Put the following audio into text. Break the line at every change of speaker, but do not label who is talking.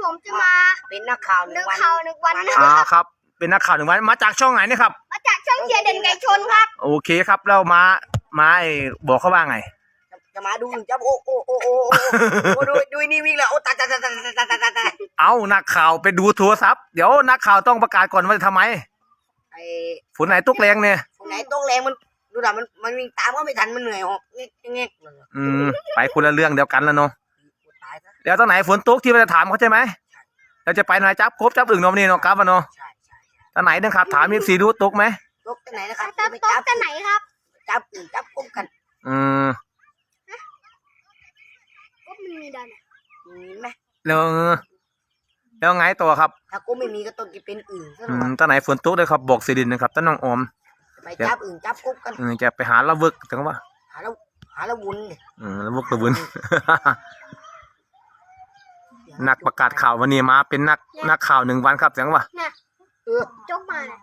ผมจะมา
เป็นนักข่าวหนึ่งวัน
ครับ เป็นนักข่าว1 วันมาจากช่องไหนเนี่ยครับ
มาจากช่องเชียร์เด่นไก่ชนครับ
โอเคครับแล้วมาบอกเขาว่าไง
จะมาดูจับโอ้ดูนี่วิ่งแล้วโอ้ตาย
เอานักข่าวไปดูโทรศัพท์เดี๋ยวนักข่าวต้องประกาศก่อนว่าจะทำไม
ไอ้
ฝนไหนตุกแรงเนี่ย
ไหนต้องแรงมันดูด่ะมันวิ่งตามก็ไม่ทันมันเหนื่อยหอบเงี้ยเลย
ไปคนละเรื่องเดียวกันแล้วเนาะ
ตายซะ
แล้วตรงไหนฝนตกที่เราจะถามเขาใช่ไหมเราจะไปไหนจับครบจับอึ่งนอมนี่เนาะครับวะเนาะ
ใช่
ตรงไหนนะครับถามมีสีดูตกไหม
ตกที่ไหนนะครับ
ตะ
ไป
โต๊ะ
จับ
กันไหนครับ
จับอื่นจับก้มกัน
ก็มันมีดัน
มีไหม
แล้วไงต่อครับ
ถ้าก้มไม่มีก็ต้องกินเป็นอื่นซะหน่อย
ตอนไหนฝนตกเลยครับบอกสีดินนะครับต้นน้องออม
ไปจับอื่นจับก้มกัน
จะไปหาละเวิกจังว่า
หาแล้ววุ้น
ละเวิกละวุน นักประกาศข่าววันนี้มาเป็นนักข่าว1 วันครับจังว่า
น่ะ
เออ
จกมาน่ะ